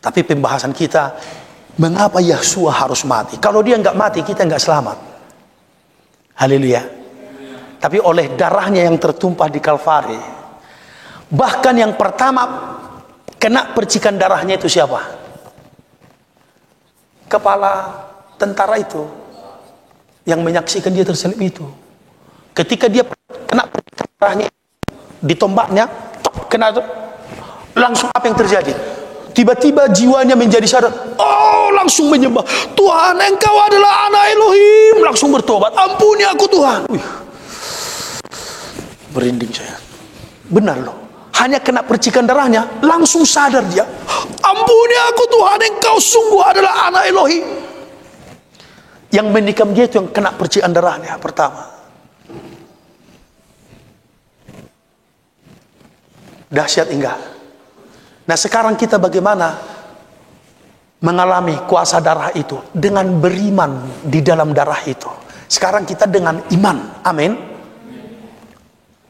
Tapi pembahasan kita, mengapa Yahshua harus mati? Kalau dia nggak mati, kita nggak selamat. Haleluya. Tapi oleh darahnya yang tertumpah di Kalvari, bahkan yang pertama kena percikan darahnya itu siapa? Kepala tentara itu, yang menyaksikan dia terselip itu. Ketika dia kena percikan darahnya, ditombaknya, kena itu, langsung apa yang terjadi? Tiba-tiba jiwanya menjadi sadar. Oh, langsung menyembah. Tuhan, Engkau adalah anak Elohim. Langsung bertobat. Ampuni aku Tuhan. Wih. Merinding saya. Benar loh. Hanya kena percikan darahnya, langsung sadar dia. Ampuni aku Tuhan, Engkau sungguh adalah anak Elohim. Yang menikam dia itu yang kena percikan darahnya pertama. Dahsyat enggak? Nah sekarang kita bagaimana mengalami kuasa darah itu? Dengan beriman di dalam darah itu. Sekarang kita dengan iman. Amin.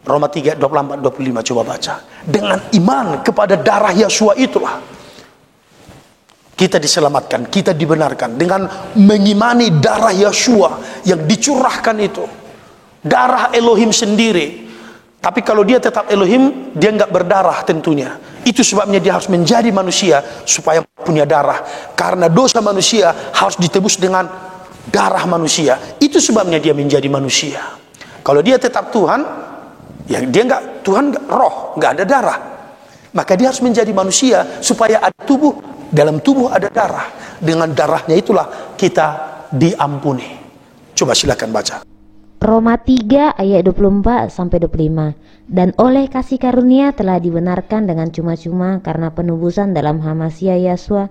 Roma 3, 24, 25 coba baca. Dengan iman kepada darah Yahshua itulah kita diselamatkan, kita dibenarkan. Dengan mengimani darah Yahshua yang dicurahkan itu. Darah Elohim sendiri. Tapi kalau dia tetap Elohim, dia nggak berdarah tentunya. Itu sebabnya dia harus menjadi manusia supaya punya darah. Karena dosa manusia harus ditebus dengan darah manusia. Itu sebabnya dia menjadi manusia. Kalau dia tetap Tuhan, ya dia nggak Tuhan, nggak roh, nggak ada darah. Maka dia harus menjadi manusia supaya ada tubuh, dalam tubuh ada darah. Dengan darahnya itulah kita diampuni. Coba silakan baca. Roma 3 ayat 24 sampai 25. Dan oleh kasih karunia telah dibenarkan dengan cuma-cuma karena penebusan dalam Hamasya Yahshua.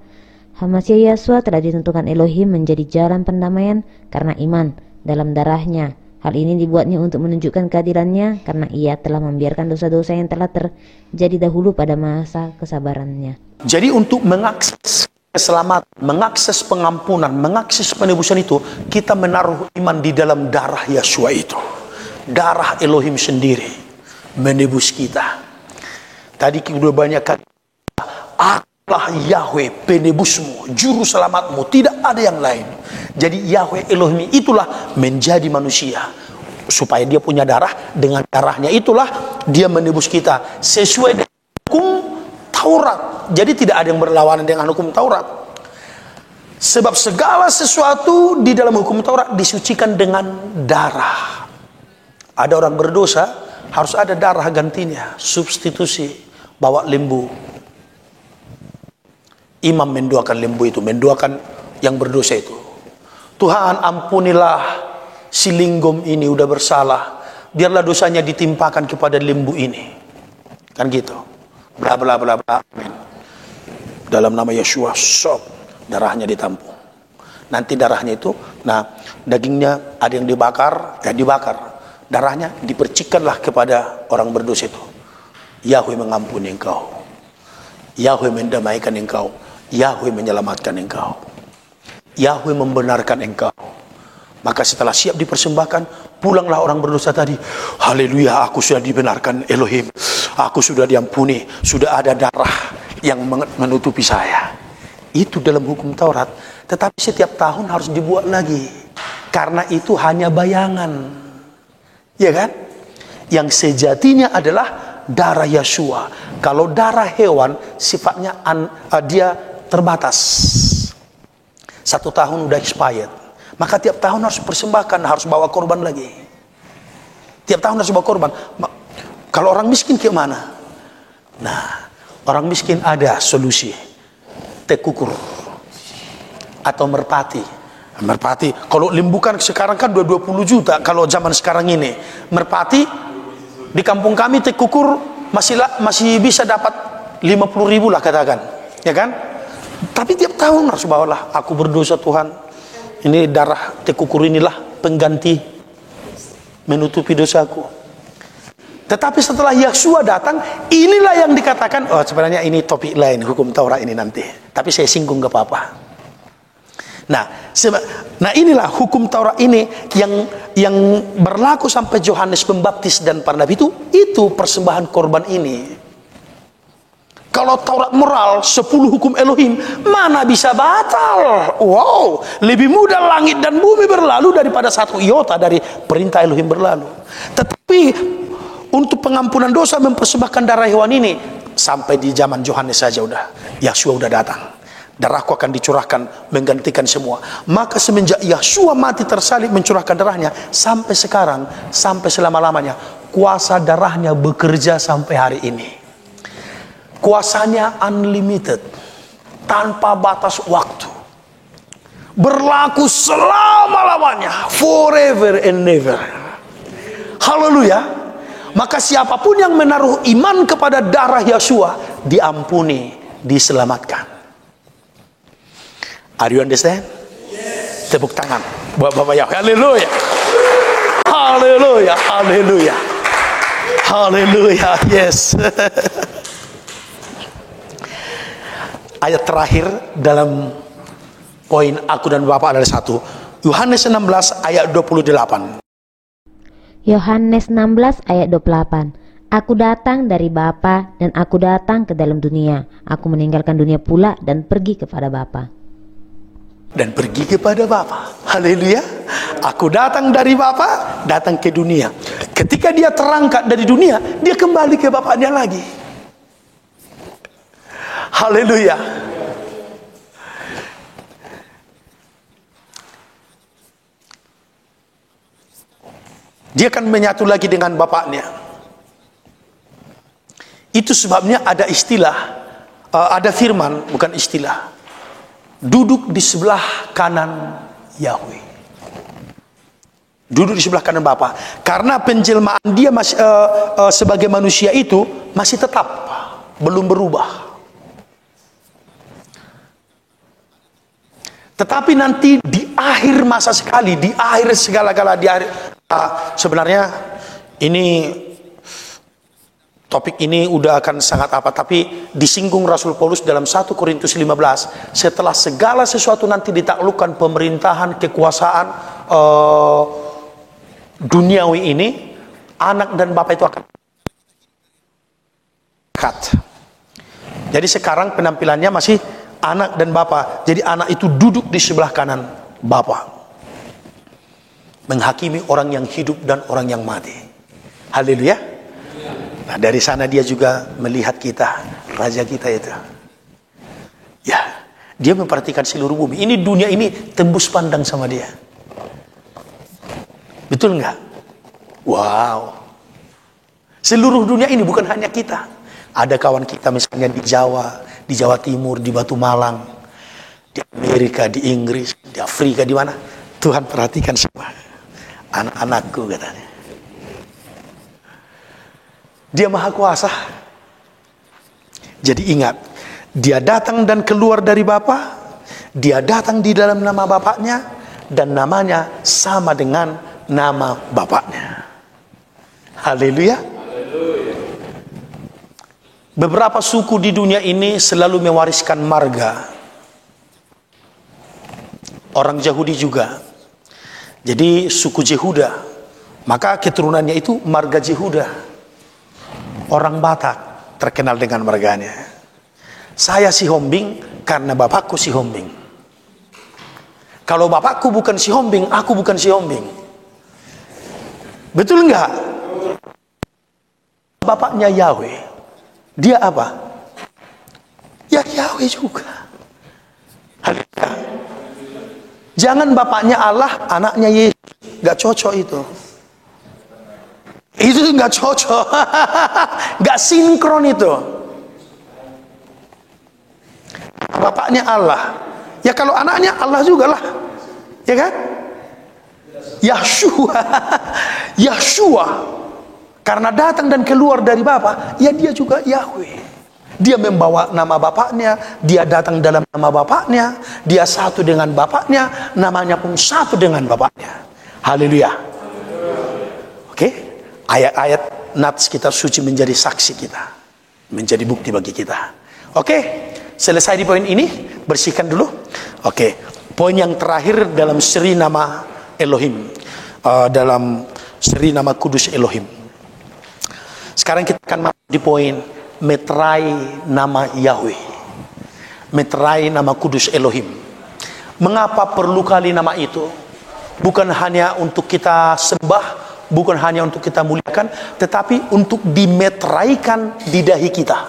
Hamasya Yahshua telah ditentukan Elohim menjadi jalan pendamaian karena iman dalam darahnya. Hal ini dibuatnya untuk menunjukkan keadilannya karena ia telah membiarkan dosa-dosa yang telah terjadi dahulu pada masa kesabarannya. Jadi untuk mengakses keselamatan, mengakses pengampunan, mengakses penebusan itu, kita menaruh iman di dalam darah Yahshua itu. Darah Elohim sendiri menebus kita. Tadi sudah banyak kali, akulah Yahweh penebusmu, juru selamatmu, tidak ada yang lain. Jadi Yahweh Elohim itulah menjadi manusia supaya dia punya darah. Dengan darahnya itulah dia menebus kita sesuai dengan hukum Taurat. Jadi tidak ada yang berlawanan dengan hukum Taurat. Sebab segala sesuatu di dalam hukum Taurat disucikan dengan darah. Ada orang berdosa, harus ada darah gantinya, substitusi, bawa lembu. Imam mendoakan lembu itu, mendoakan yang berdosa itu. Tuhan, ampunilah si linggom ini udah bersalah, biarlah dosanya ditimpakan kepada lembu ini. Kan gitu. Bla bla bla bla. Amin. Dalam nama Yahshua, sok darahnya ditampung. Nanti darahnya itu, nah dagingnya ada yang dibakar, dibakar. Darahnya dipercikkanlah kepada orang berdosa itu. Yahweh mengampuni engkau. Yahweh mendamaikan engkau. Yahweh menyelamatkan engkau. Yahweh membenarkan engkau. Maka setelah siap dipersembahkan, pulanglah orang berdosa tadi. Haleluya, aku sudah dibenarkan Elohim. Aku sudah diampuni. Sudah ada darah yang menutupi saya. Itu dalam hukum Taurat. Tetapi setiap tahun harus dibuat lagi. Karena itu hanya bayangan. Ya kan? Yang sejatinya adalah darah Yahshua. Kalau darah hewan sifatnya dia terbatas. 1 tahun udah expired. Maka tiap tahun harus persembahkan, harus bawa korban lagi. Tiap tahun harus bawa korban. Kalau orang miskin ke mana? Nah, orang miskin ada solusi. Tekukur atau merpati. Merpati, kalau lembu kan sekarang kan 20 juta kalau zaman sekarang ini. Merpati di kampung kami tekukur masih bisa dapat 50.000 lah katakan, ya kan? Tapi tiap tahun harus bawalah. Aku berdosa Tuhan. Ini darah tekukur inilah pengganti menutupi dosaku. Tetapi setelah Yahshua datang, inilah yang dikatakan, oh sebenarnya ini topik lain hukum Taurat ini nanti. Tapi saya singgung gak apa-apa. Nah inilah hukum Taurat ini yang berlaku sampai Yohanes Pembaptis dan para nabi itu persembahan korban ini. Kalau Taurat moral 10 hukum Elohim mana bisa batal? Wow, lebih mudah langit dan bumi berlalu daripada satu iota dari perintah Elohim berlalu. Tetapi untuk pengampunan dosa mempersembahkan darah hewan ini sampai di zaman Yohanes saja Yahshua udah datang. Darahku akan dicurahkan menggantikan semua. Maka semenjak Yahshua mati tersalib mencurahkan darahnya sampai sekarang, sampai selama-lamanya, kuasa darahnya bekerja sampai hari ini. Kuasanya unlimited, tanpa batas waktu, berlaku selama-lamanya, forever and never. Haleluya. Maka siapapun yang menaruh iman kepada darah Yahshua diampuni, diselamatkan. Are you understand? Yes. Tepuk tangan buat Bapak Yahweh. Haleluya. Haleluya. Haleluya. Haleluya. Yes. Ayat terakhir dalam poin aku dan Bapak adalah 1 Yohanes 16 ayat 28. Yohanes 16 ayat 28. Aku datang dari Bapa dan aku datang ke dalam dunia. Aku meninggalkan dunia pula dan pergi kepada Bapa. Dan pergi kepada Bapa. Haleluya. Aku datang dari Bapa, datang ke dunia. Ketika dia terangkat dari dunia, dia kembali ke Bapaknya lagi. Haleluya. Dia akan menyatu lagi dengan Bapaknya. Itu sebabnya ada istilah, ada firman, bukan istilah, duduk di sebelah kanan Yahweh. Duduk di sebelah kanan Bapa. Karena penjelmaan dia masih, sebagai manusia itu masih tetap, belum berubah. Tetapi nanti di akhir masa sekali, di akhir segala-gala, di akhir, sebenarnya ini topik ini udah akan sangat apa, tapi disinggung Rasul Paulus dalam 1 Korintus 15, setelah segala sesuatu nanti ditaklukkan, pemerintahan, kekuasaan duniawi ini, anak dan Bapa itu akan dekat. Jadi sekarang penampilannya masih anak dan Bapa. Jadi anak itu duduk di sebelah kanan Bapa, menghakimi orang yang hidup dan orang yang mati. Haleluya. Nah, dari sana dia juga melihat kita, raja kita itu. Ya, dia memperhatikan seluruh bumi. Ini dunia ini tembus pandang sama dia. Betul nggak? Wow. Seluruh dunia ini bukan hanya kita. Ada kawan kita misalnya di Jawa Timur, di Batu Malang, di Amerika, di Inggris, di Afrika, di mana? Tuhan perhatikan semua. Anak-anakku katanya. Dia maha kuasa. Jadi ingat, dia datang dan keluar dari Bapa, dia datang di dalam nama Bapaknya, dan namanya sama dengan nama Bapaknya. Haleluya. Beberapa suku di dunia ini selalu mewariskan marga. Orang Yahudi juga. Jadi suku Yehuda, maka keturunannya itu marga Yehuda. Orang Batak terkenal dengan marganya. Saya Sihombing karena bapakku Sihombing. Kalau bapakku bukan Sihombing, aku bukan Sihombing. Betul enggak? Bapaknya Yahweh. Dia apa? Ya Yahweh juga. Haleluya. Jangan bapaknya Allah, anaknya Yesus. Gak cocok itu. Itu gak cocok. Gak sinkron itu. Bapaknya Allah. Ya kalau anaknya Allah juga lah. Ya kan? Yahshua. Yahshua. Karena datang dan keluar dari Bapa, ya dia juga Yahweh. Dia membawa nama Bapaknya, dia datang dalam nama Bapaknya, dia satu dengan Bapaknya, namanya pun satu dengan Bapaknya. Haleluya. Oke? Ayat-ayat nats kitab suci menjadi saksi kita, menjadi bukti bagi kita. Oke? Selesai di poin ini, bersihkan dulu. Oke. Poin yang terakhir dalam seri nama Elohim, dalam seri nama kudus Elohim. Sekarang kita akan masuk di poin meterai nama Yahweh, meterai nama kudus Elohim. Mengapa perlu kali nama itu? Bukan hanya untuk kita sembah, bukan hanya untuk kita muliakan, tetapi untuk dimeteraikan di dahi kita,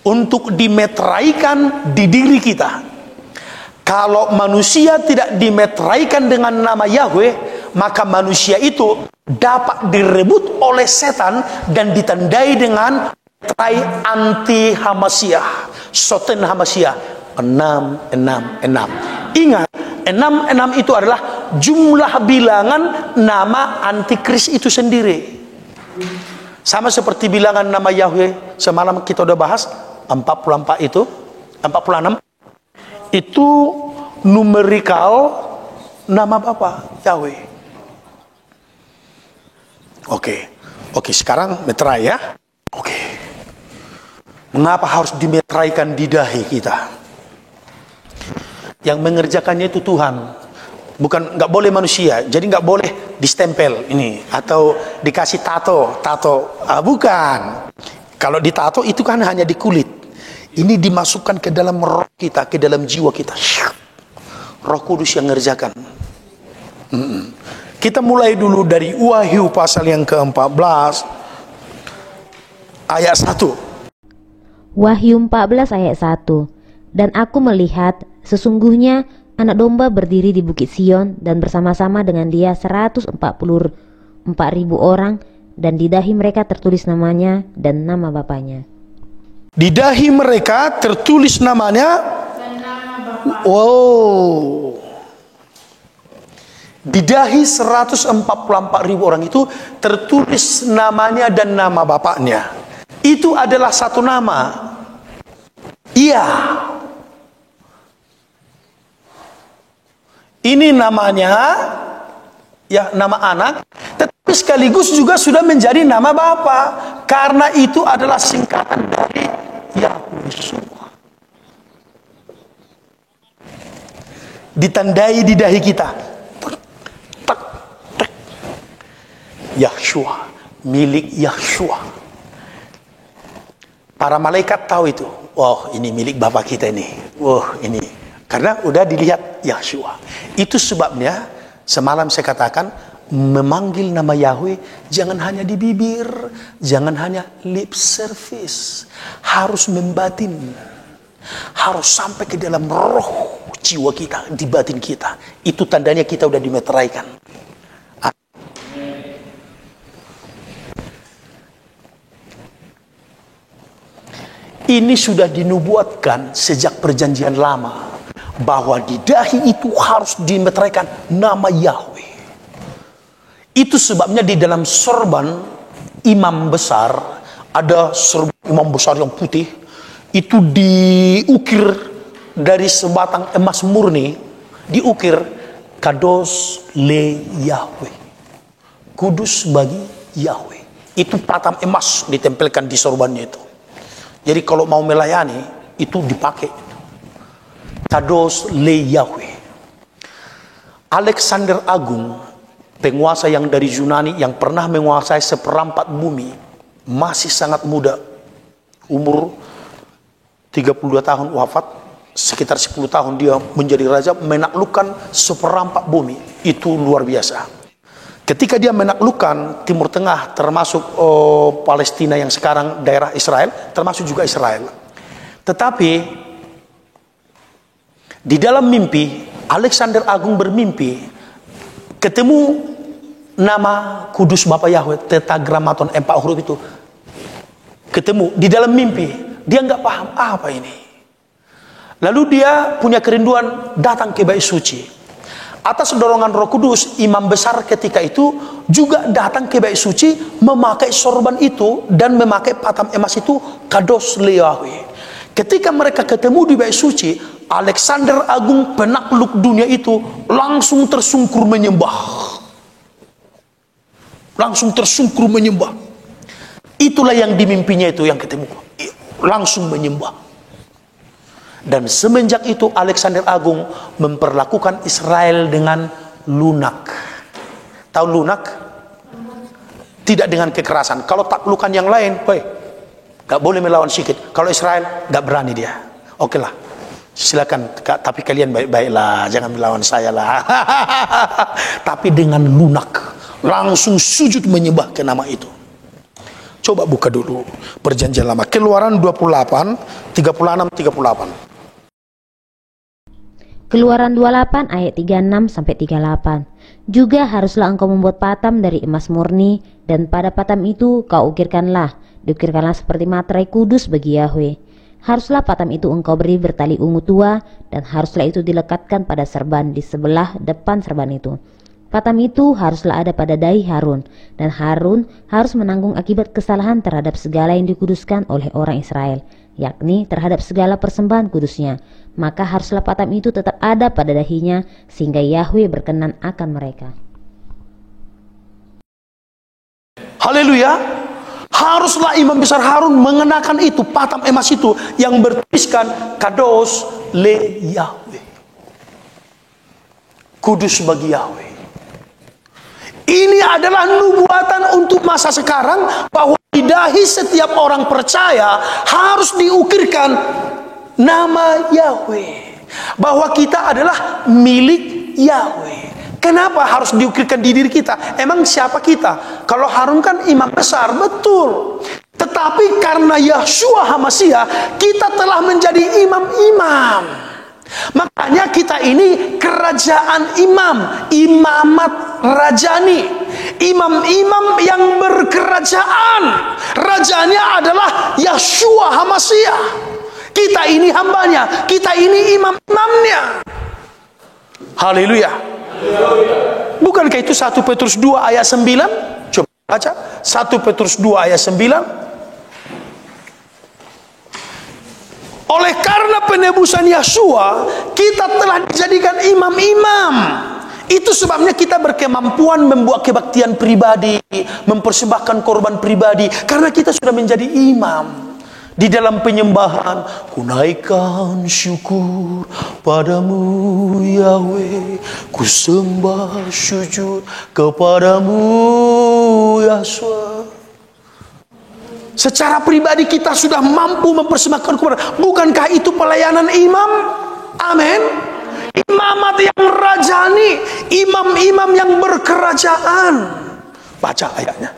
untuk dimeteraikan di diri kita. Kalau manusia tidak dimeteraikan dengan nama Yahweh, maka manusia itu dapat direbut oleh setan dan ditandai dengan meterai anti Hamasiah, Soten Hamasiah 666. Ingat, 666 itu adalah jumlah bilangan nama antikris itu sendiri. Sama seperti bilangan nama Yahweh semalam kita udah bahas, 44 itu, 46 itu numerikal nama Bapa Yahweh. Oke, sekarang meterai ya. Oke. Mengapa harus dimeteraikan di dahi kita? Yang mengerjakannya itu Tuhan, bukan, nggak boleh manusia. Jadi nggak boleh distempel ini atau dikasih tato, bukan. Kalau ditato itu kan hanya di kulit. Ini dimasukkan ke dalam roh kita, ke dalam jiwa kita. Roh Kudus yang mengerjakan. Kita mulai dulu dari Wahyu pasal yang ke-14 ayat 1. Wahyu 14 ayat 1. Dan aku melihat sesungguhnya anak domba berdiri di bukit Sion dan bersama-sama dengan dia 144.000 orang, dan di dahi mereka tertulis namanya dan nama bapaknya. Di dahi mereka tertulis namanya dan nama bapaknya. Wow. Di dahi 144.000 orang itu tertulis namanya dan nama bapaknya. Itu adalah satu nama. Iya. Ini namanya, ya, nama anak, tetapi sekaligus juga sudah menjadi nama Bapa, karena itu adalah singkatan dari Yahusua. Ditandai di dahi kita. Tak. Yahshua, milik Yahshua. Para malaikat tahu itu. Oh, ini milik Bapa kita ini. Ini. Karena udah dilihat Yahshua. Itu sebabnya semalam saya katakan, memanggil nama Yahweh jangan hanya di bibir, jangan hanya lip service, harus membatin, harus sampai ke dalam roh jiwa kita, di batin kita. Itu tandanya kita udah dimeteraikan. Ini sudah dinubuatkan sejak perjanjian lama, bahwa di dahi itu harus dimeteraikan nama Yahweh. Itu sebabnya di dalam sorban imam besar, ada sorban imam besar yang putih, itu diukir dari sebatang emas murni, diukir Kados le Yahweh, kudus bagi Yahweh. Itu patam emas ditempelkan di sorbannya itu. Jadi kalau mau melayani itu dipakai Kados le Yahweh. Alexander Agung, penguasa yang dari Yunani yang pernah menguasai seperempat bumi, masih sangat muda, umur 32 tahun wafat, sekitar 10 tahun dia menjadi raja, menaklukkan seperempat bumi. Itu luar biasa. Ketika dia menaklukkan Timur Tengah, termasuk Palestina yang sekarang daerah Israel, termasuk juga Israel. Tetapi di dalam mimpi, Alexander Agung bermimpi ketemu nama kudus Bapa Yahweh, tetragramaton 4 huruf itu. Ketemu di dalam mimpi, dia nggak paham apa ini. Lalu dia punya kerinduan datang ke bait suci. Atas dorongan Roh Kudus, imam besar ketika itu juga datang ke bait suci, memakai sorban itu dan memakai patam emas itu, Kados le Yahweh. Ketika mereka ketemu di bait suci, Alexander Agung, penakluk dunia itu, langsung tersungkur menyembah. Langsung tersungkur menyembah. Itulah yang dimimpinya itu yang ketemu. Langsung menyembah. Dan semenjak itu Alexander Agung memperlakukan Israel dengan lunak. Tahu lunak? Tidak dengan kekerasan. Kalau taklukan yang lain, Gak boleh melawan sedikit. Kalau Israel gak berani dia. Oke lah, silakan. Tapi kalian baik-baiklah, jangan melawan saya lah. Tapi dengan lunak, langsung sujud menyembah ke nama itu. Coba buka dulu Perjanjian Lama, Keluaran 28, 36, 38. Keluaran 28 ayat 36 sampai 38. Juga haruslah engkau membuat patam dari emas murni, dan pada patam itu kau diukirkanlah seperti materai kudus bagi Yahweh. Haruslah patam itu engkau beri bertali ungu tua, dan haruslah itu dilekatkan pada serban di sebelah depan serban itu. Patam itu haruslah ada pada dahi Harun, dan Harun harus menanggung akibat kesalahan terhadap segala yang dikuduskan oleh orang Israel, yakni terhadap segala persembahan kudusnya. Maka haruslah patam itu tetap ada pada dahinya, sehingga Yahweh berkenan akan mereka. Haleluya. Haruslah imam besar Harun mengenakan itu, patam emas itu yang bertuliskan Kados le Yahweh, kudus bagi Yahweh. Ini adalah nubuatan untuk masa sekarang, bahwa di dahi setiap orang percaya harus diukirkan nama Yahweh, bahwa kita adalah milik Yahweh. Kenapa harus diukirkan di diri kita? Emang siapa kita? Kalau Harun kan imam besar, betul. Tetapi karena Yahshua HaMashiach, kita telah menjadi imam-imam. Makanya kita ini kerajaan imam, imamat rajani, imam-imam yang berkerajaan. Rajanya adalah Yahshua HaMashiach. Kita ini hambanya, kita ini imam-imamnya. Haleluya. Bukankah itu 1 Petrus 2 ayat 9? Coba baca 1 Petrus 2 ayat 9. Oleh karena penebusan Yahshua, kita telah dijadikan imam-imam. Itu sebabnya kita berkemampuan membuat kebaktian pribadi, mempersembahkan korban pribadi, karena kita sudah menjadi imam. Di dalam penyembahan, ku naikkan syukur padamu Yahweh, ku sembah sujud kepadamu Yahshua. Secara pribadi kita sudah mampu mempersembahkan korban. Bukankah itu pelayanan imam? Amin. Imamat yang rajani, imam-imam yang berkerajaan. Baca ayatnya.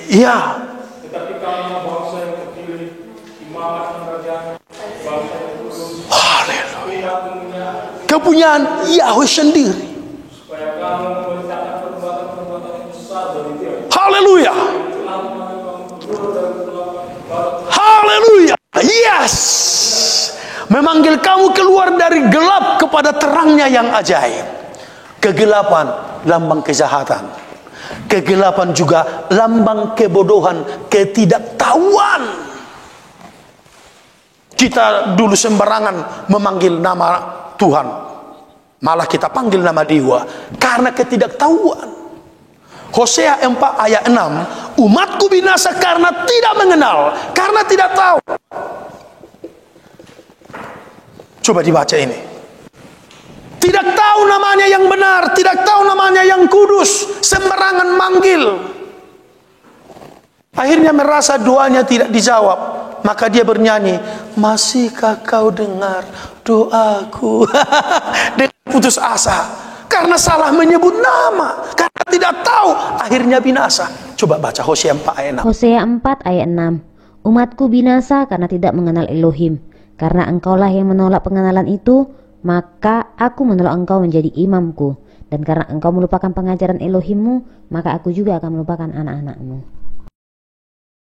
Iya. Tetapi kamu bangsa yang terpilih, imamat yang rajani, bangsa yang kudus. Haleluya. Kepunyaan Yahweh sendiri. Supaya kamu memberitakan perbuatan-perbuatan yang besar dari Dia. Haleluya. Haleluya. Yes. Memanggil kamu keluar dari gelap kepada terangnya yang ajaib. Kegelapan lambang kejahatan, kegelapan juga lambang kebodohan, ketidaktahuan. Kita dulu sembarangan memanggil nama Tuhan, malah kita panggil nama Dewa karena ketidaktahuan. Hosea 4 ayat 6, umatku binasa karena tidak mengenal, karena tidak tahu. Coba dibaca ini. Tidak tahu namanya yang benar, tidak tahu namanya yang kudus, sembarangan manggil. Akhirnya merasa doanya tidak dijawab, maka dia bernyanyi, masihkah kau dengar doaku? Dengan putus asa, karena salah menyebut nama, karena tidak tahu, akhirnya binasa. Coba baca Hosea 4 ayat 6. Hosea 4 ayat 6. Umatku binasa karena tidak mengenal Elohim. Karena engkaulah yang menolak pengenalan itu, maka aku menolak engkau menjadi imamku. Dan karena engkau melupakan pengajaran Elohimmu, maka aku juga akan melupakan anak-anakmu.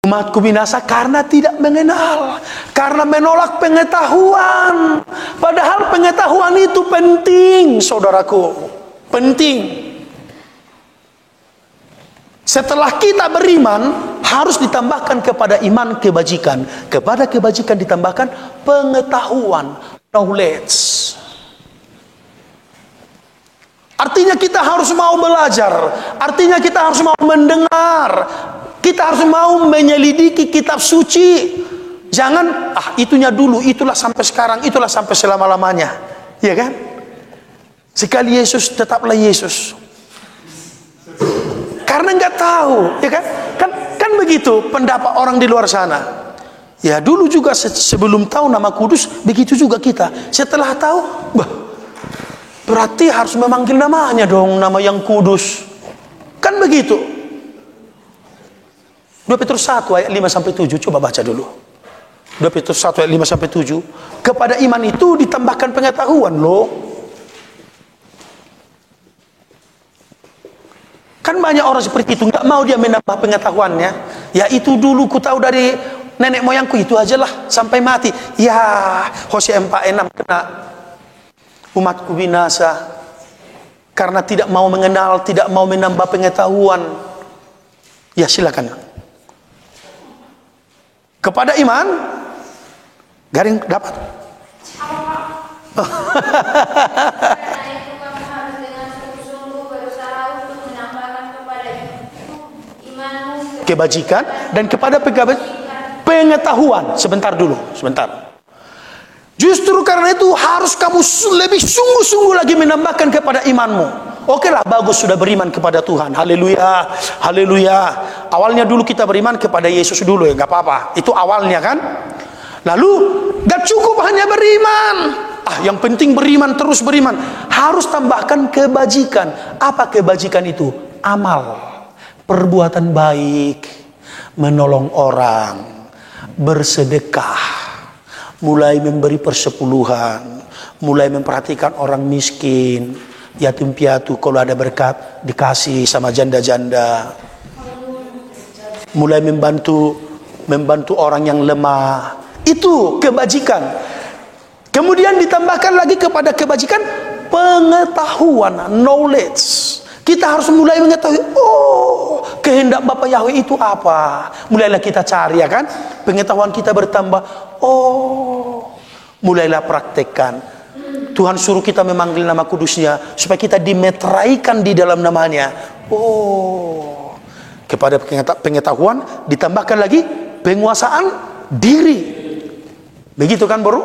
Umatku binasa karena tidak mengenal, karena menolak pengetahuan. Padahal pengetahuan itu penting, saudaraku, penting. Setelah kita beriman, harus ditambahkan kepada iman kebajikan. Kepada kebajikan ditambahkan pengetahuan, knowledge. Artinya kita harus mau belajar, artinya kita harus mau mendengar, kita harus mau menyelidiki kitab suci. Jangan, itunya dulu, itulah sampai sekarang, itulah sampai selama-lamanya. Ya kan? Sekali Yesus, tetaplah Yesus. Karena nggak tahu, ya kan? Kan begitu pendapat orang di luar sana. Ya dulu juga sebelum tahu nama kudus, begitu juga kita. Setelah tahu, berarti harus memanggil namanya dong, nama yang kudus. Kan begitu. 2 Petrus 1 ayat 5-7, coba baca dulu. 2 Petrus 1 ayat 5-7. Kepada iman itu ditambahkan pengetahuan loh. Kan banyak orang seperti itu, nggak mau dia menambah pengetahuannya. Ya itu dulu ku tahu dari nenek moyangku, itu aja lah sampai mati. Ya Hosea 4:6 kena. Umatku binasa karena tidak mau mengenal, tidak mau menambah pengetahuan. Ya silakan. Kepada iman, garing dapat. Kebajikan dan kepada pengetahuan. Sebentar dulu, sebentar. Justru karena itu harus kamu lebih sungguh-sungguh lagi menambahkan kepada imanmu. Oke lah, bagus sudah beriman kepada Tuhan. Haleluya, haleluya. Awalnya dulu kita beriman kepada Yesus dulu ya, nggak apa-apa. Itu awalnya kan. Lalu gak cukup hanya beriman. Yang penting beriman, terus beriman. Harus tambahkan kebajikan. Apa kebajikan itu? Amal. Perbuatan baik, menolong orang, bersedekah, mulai memberi persepuluhan, mulai memperhatikan orang miskin, yatim piatu, kalau ada berkat dikasih sama janda-janda, mulai membantu orang yang lemah. Itu kebajikan. Kemudian ditambahkan lagi kepada kebajikan pengetahuan, knowledge. Kita harus mulai mengetahui, kehendak Bapa Yahweh itu apa. Mulailah kita cari ya kan. Pengetahuan kita bertambah. Mulailah praktekkan. Tuhan suruh kita memanggil nama kudusnya supaya kita dimeteraikan di dalam namanya. Kepada pengetahuan ditambahkan lagi penguasaan diri. Begitu kan Bro?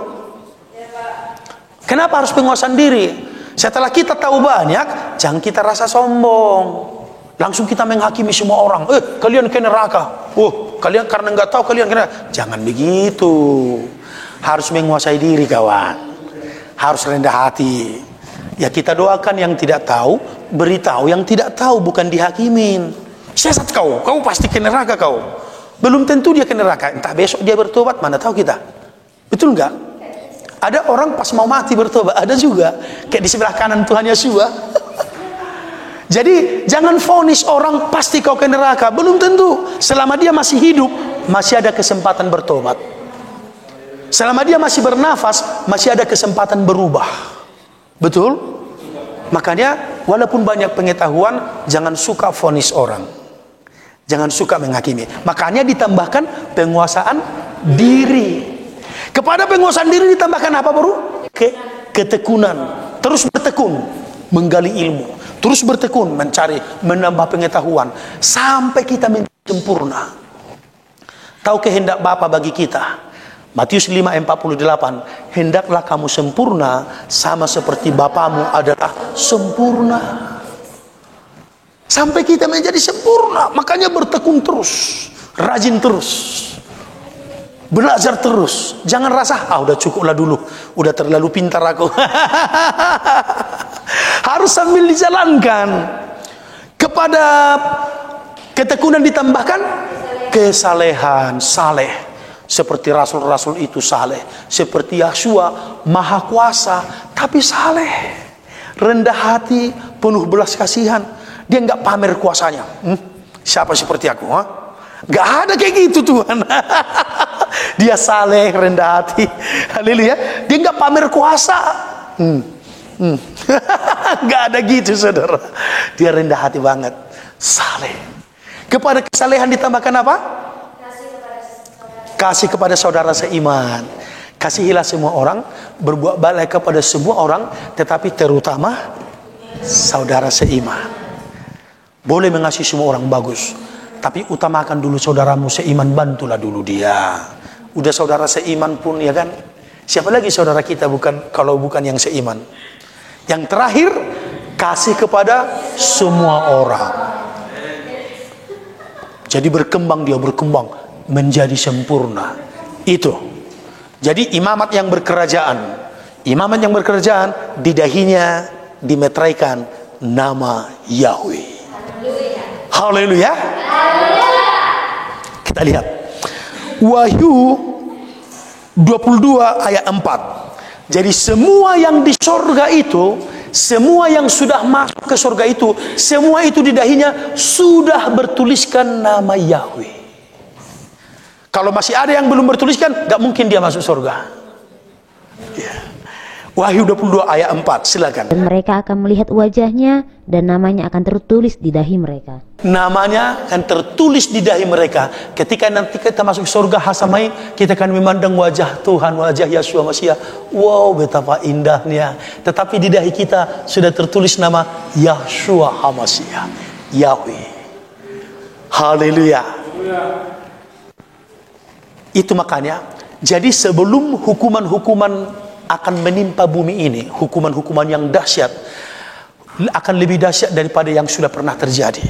Kenapa harus penguasaan diri? Setelah kita tahu banyak, jangan kita rasa sombong. Langsung kita menghakimi semua orang. Kalian ke neraka. Kalian karena nggak tahu kalian kena. Jangan begitu. Harus menguasai diri kawan. Harus rendah hati. Ya kita doakan yang tidak tahu, beritahu yang tidak tahu, bukan dihakimin. Sesat kau pasti ke neraka kau. Belum tentu dia ke neraka. Entah besok dia bertobat, mana tahu kita. Betul nggak? Ada orang pas mau mati bertobat, ada juga kayak di sebelah kanan Tuhan Yesus. Jadi jangan vonis orang pasti kau ke neraka, belum tentu. Selama dia masih hidup, masih ada kesempatan bertobat. Selama dia masih bernafas, masih ada kesempatan berubah. Betul? Makanya walaupun banyak pengetahuan, jangan suka vonis orang. Jangan suka menghakimi. Makanya ditambahkan penguasaan diri. Kepada penguasaan diri ditambahkan apa Bro? Ketekunan. Terus bertekun menggali ilmu, terus bertekun mencari, menambah pengetahuan sampai kita menjadi sempurna. Tahu kehendak Bapa bagi kita. Matius 5:48, hendaklah kamu sempurna sama seperti Bapamu adalah sempurna. Sampai kita menjadi sempurna. Makanya bertekun terus, rajin terus, belajar terus. Jangan rasa, udah cukuplah dulu, udah terlalu pintar aku. Harus sambil dijalankan. Kepada ketekunan ditambahkan kesalehan, saleh. Seperti rasul-rasul itu saleh. Seperti Yahshua, maha kuasa, tapi saleh. Rendah hati, penuh belas kasihan. Dia nggak pamer kuasanya. Siapa seperti aku? Nggak ada kayak gitu Tuhan. Dia saleh, rendah hati. Haleluya. Dia nggak pamer kuasa. Nggak ada gitu saudara. Dia rendah hati banget. Saleh. Kepada kesalehan ditambahkan apa? Kasih kepada saudara seiman. Kasihilah semua orang, berbuat baik kepada semua orang, tetapi terutama saudara seiman. Boleh mengasihi semua orang bagus, tapi utamakan dulu saudaramu seiman, bantulah dulu dia. Udah saudara seiman pun ya kan, siapa lagi saudara kita kalau bukan yang seiman. Yang terakhir, kasih kepada semua orang. Jadi berkembang, dia berkembang menjadi sempurna. Itu. Jadi imamat yang berkerajaan. Imamat yang berkerajaan, di dahinya dimeteraikan nama Yahweh. Haleluya. Kita lihat Wahyu 22 ayat 4. Jadi semua yang di sorga itu, semua yang sudah masuk ke sorga itu, semua itu di dahinya sudah bertuliskan nama Yahweh. Kalau masih ada yang belum bertuliskan, gak mungkin dia masuk sorga. Ya. Wahyu 22 ayat 4, silakan. Dan mereka akan melihat wajahnya, dan namanya akan tertulis di dahi mereka. Namanya akan tertulis di dahi mereka. Ketika nanti kita masuk surga hasamai, kita akan memandang wajah Tuhan, wajah Yeshua Mashiach. Wow, betapa indahnya. Tetapi di dahi kita sudah tertulis nama Yeshua HaMashiach, Yahweh. Haleluya. Itu makanya, jadi sebelum hukuman-hukuman akan menimpa bumi ini, hukuman-hukuman yang dahsyat, akan lebih dahsyat daripada yang sudah pernah terjadi.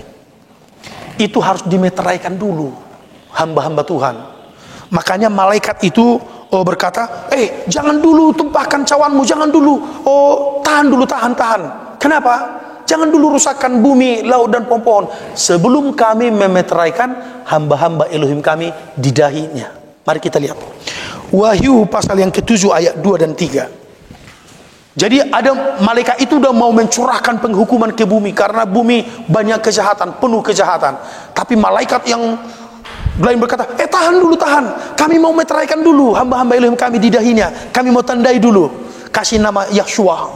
Itu harus dimeteraikan dulu hamba-hamba Tuhan. Makanya malaikat itu berkata, jangan dulu tumpahkan cawanmu, jangan dulu, tahan dulu, tahan. Kenapa? Jangan dulu rusakkan bumi, laut dan pohon-pohon, sebelum kami memeteraikan hamba-hamba Elohim kami di dahinya. Mari kita lihat Wahyu pasal yang ke-7 ayat 2 dan 3. Jadi ada malaikat itu udah mau mencurahkan penghukuman ke bumi, karena bumi banyak kejahatan, penuh kejahatan. Tapi malaikat yang lain berkata, tahan dulu, tahan. Kami mau meteraikan dulu hamba-hamba Elohim kami di dahinya. Kami mau tandai dulu, kasih nama Yeshua,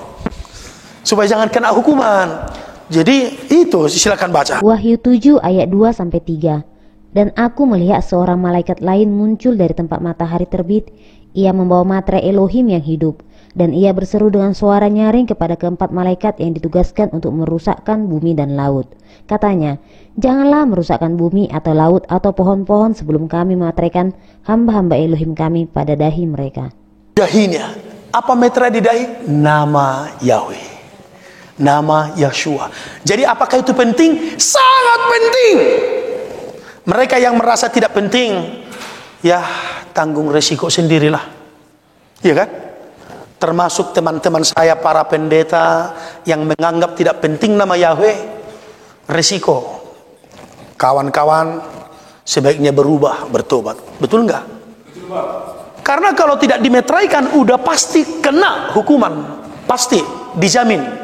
supaya jangan kena hukuman. Jadi itu, silakan baca. Wahyu 7 ayat 2 sampai 3. Dan aku melihat seorang malaikat lain muncul dari tempat matahari terbit. Ia membawa materai Elohim yang hidup, dan ia berseru dengan suara nyaring kepada keempat malaikat yang ditugaskan untuk merusakkan bumi dan laut. Katanya, janganlah merusakkan bumi atau laut atau pohon-pohon sebelum kami memateraikan hamba-hamba Elohim kami pada dahi mereka. Dahinya, apa meterai di dahi? Nama Yahweh, nama Yeshua. Jadi apakah itu penting? Sangat penting. Mereka yang merasa tidak penting, ya tanggung resiko sendirilah, ya kan? Termasuk teman-teman saya para pendeta yang menganggap tidak penting nama Yahweh, resiko. Kawan-kawan sebaiknya berubah, bertobat. Betul enggak? Karena kalau tidak dimeteraikan, udah pasti kena hukuman, pasti dijamin.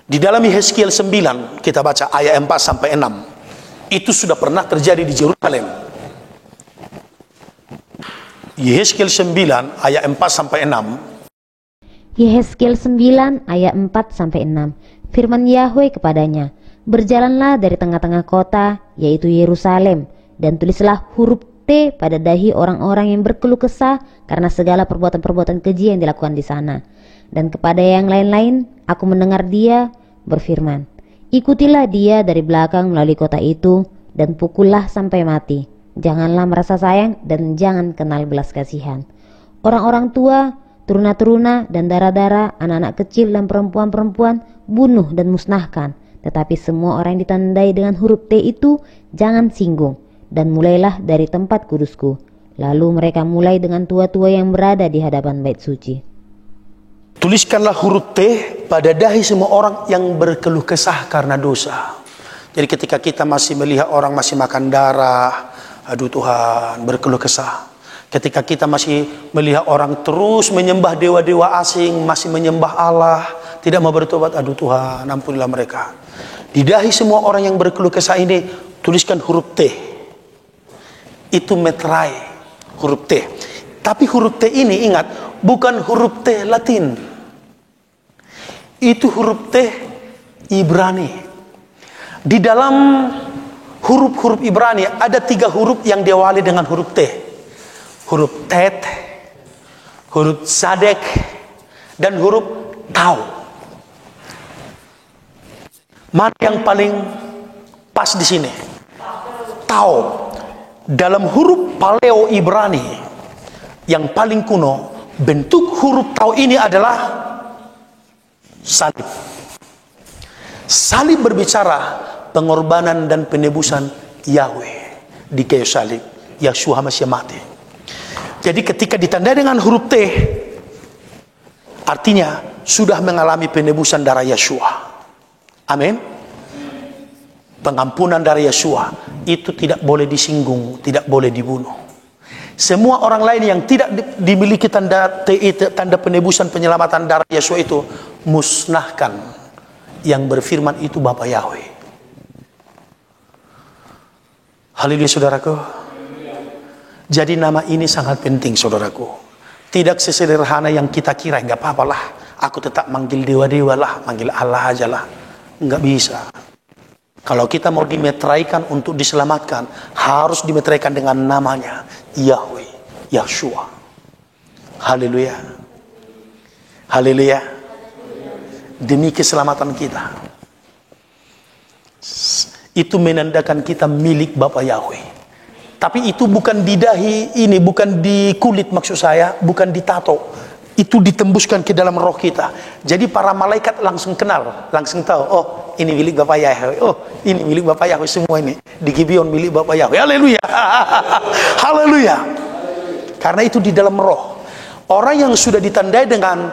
Di dalam Yehezkiel 9 kita baca ayat 4 sampai 6. Itu sudah pernah terjadi di Yerusalem. Yehezkiel 9 ayat 4 sampai 6. Yehezkiel 9 ayat 4 sampai 6. Firman Yahweh kepadanya, berjalanlah dari tengah-tengah kota, yaitu Yerusalem, dan tulislah huruf T pada dahi orang-orang yang berkeluh kesah karena segala perbuatan-perbuatan keji yang dilakukan di sana. Dan kepada yang lain-lain, aku mendengar dia berfirman, ikutilah dia dari belakang melalui kota itu, dan pukullah sampai mati. Janganlah merasa sayang, dan jangan kenal belas kasihan. Orang-orang tua, teruna-teruna, dan dara-dara, anak-anak kecil dan perempuan-perempuan, bunuh dan musnahkan. Tetapi semua orang yang ditandai dengan huruf T itu, jangan singgung, dan mulailah dari tempat kudusku. Lalu mereka mulai dengan tua-tua yang berada di hadapan bait suci. Tuliskanlah huruf T pada dahi semua orang yang berkeluh kesah karena dosa. Jadi ketika kita masih melihat orang masih makan darah, aduh Tuhan, berkeluh kesah. Ketika kita masih melihat orang terus menyembah dewa-dewa asing, masih menyembah Allah, tidak mau bertobat, aduh Tuhan, ampunilah mereka. Di dahi semua orang yang berkeluh kesah ini, tuliskan huruf T. Itu meterai huruf T. Tapi huruf T ini, ingat, bukan huruf T Latin. Itu huruf T Ibrani. Di dalam huruf-huruf Ibrani ada 3 huruf yang diawali dengan huruf T. Huruf Tet, huruf Sadek, dan huruf Tau. Mana yang paling pas di sini? Tau. Dalam huruf Paleo Ibrani yang paling kuno, bentuk huruf Tau ini adalah salib. Salib berbicara pengorbanan dan penebusan Yahweh di kayu salib. Yeshua HaMashiach mati. Jadi ketika ditandai dengan huruf T, artinya sudah mengalami penebusan darah Yeshua. Amin. Pengampunan darah Yeshua itu tidak boleh disinggung, tidak boleh dibunuh. Semua orang lain yang tidak dimiliki tanda TI, tanda penebusan penyelamatan darah Yeshua itu musnahkan. Yang berfirman itu Bapa Yahweh. Haleluya saudaraku. Jadi nama ini sangat penting saudaraku. Tidak sesederhana yang kita kira. Enggak apa-apalah, aku tetap manggil dewa-dewa lah, manggil Allah aja lah. Enggak bisa. Kalau kita mau dimeteraikan untuk diselamatkan, harus dimeteraikan dengan namanya Yahweh, Yeshua. Haleluya. Haleluya. Demi keselamatan kita. Itu menandakan kita milik Bapa Yahweh. Tapi itu bukan di dahi ini, bukan di kulit maksud saya, bukan ditato. Itu ditembuskan ke dalam roh kita. Jadi para malaikat langsung kenal, langsung tahu, oh ini milik Bapa Yahweh, oh ini milik Bapa Yahweh, semua ini di Gibeon milik Bapa Yahweh. Haleluya. Haleluya. Karena itu di dalam roh. Orang yang sudah ditandai dengan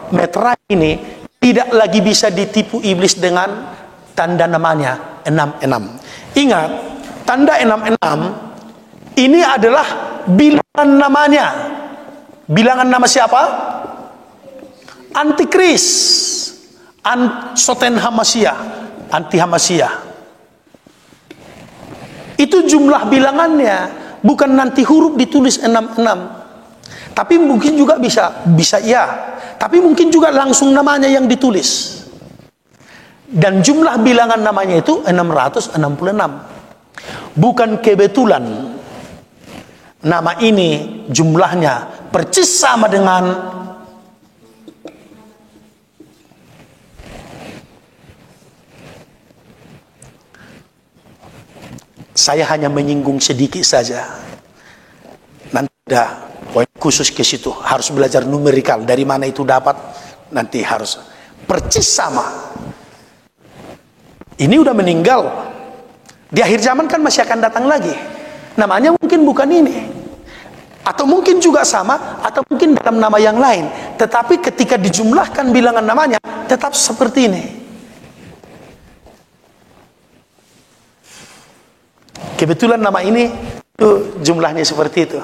meterai ini tidak lagi bisa ditipu iblis dengan tanda namanya 66. Ingat, tanda 66 ini adalah bilangan namanya. Bilangan nama siapa? Antikris, Soten Hamashiach, anti Hamashiach. Itu jumlah bilangannya, bukan nanti huruf ditulis 66. Tapi mungkin juga bisa ya. Tapi mungkin juga langsung namanya yang ditulis. Dan jumlah bilangan namanya itu 666. Bukan kebetulan nama ini jumlahnya persis sama dengan saya hanya menyinggung sedikit saja. Nanti ada poin khusus ke situ, harus belajar numerikal, dari mana itu dapat, nanti harus persis sama. Ini udah meninggal, di akhir zaman kan masih akan datang lagi, namanya mungkin bukan ini, atau mungkin juga sama, atau mungkin dalam nama yang lain, tetapi ketika dijumlahkan bilangan namanya tetap seperti ini. Kebetulan nama ini tuh jumlahnya seperti itu.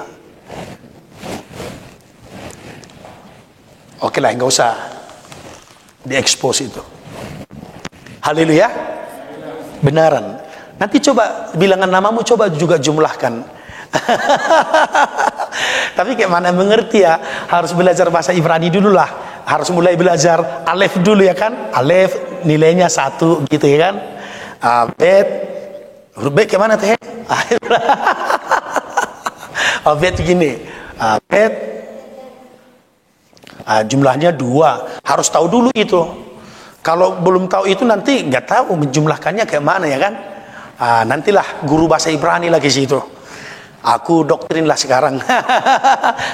Oke lah, nggak usah diekspos itu. Haleluya. Benaran. Nanti coba bilangan namamu, coba juga jumlahkan. Tapi kayak mana mengerti ya, harus belajar bahasa Ibrani dulu lah. Harus mulai belajar alef dulu ya kan. Alef nilainya 1 gitu ya kan. Bet, huruf B kemana teh? Bet gini. Bet jumlahnya 2, harus tahu dulu itu. Kalau belum tahu itu nanti nggak tahu menjumlahkannya kayak mana ya kan. Nantilah guru bahasa Ibrani lagi situ. Aku doktrin lah sekarang.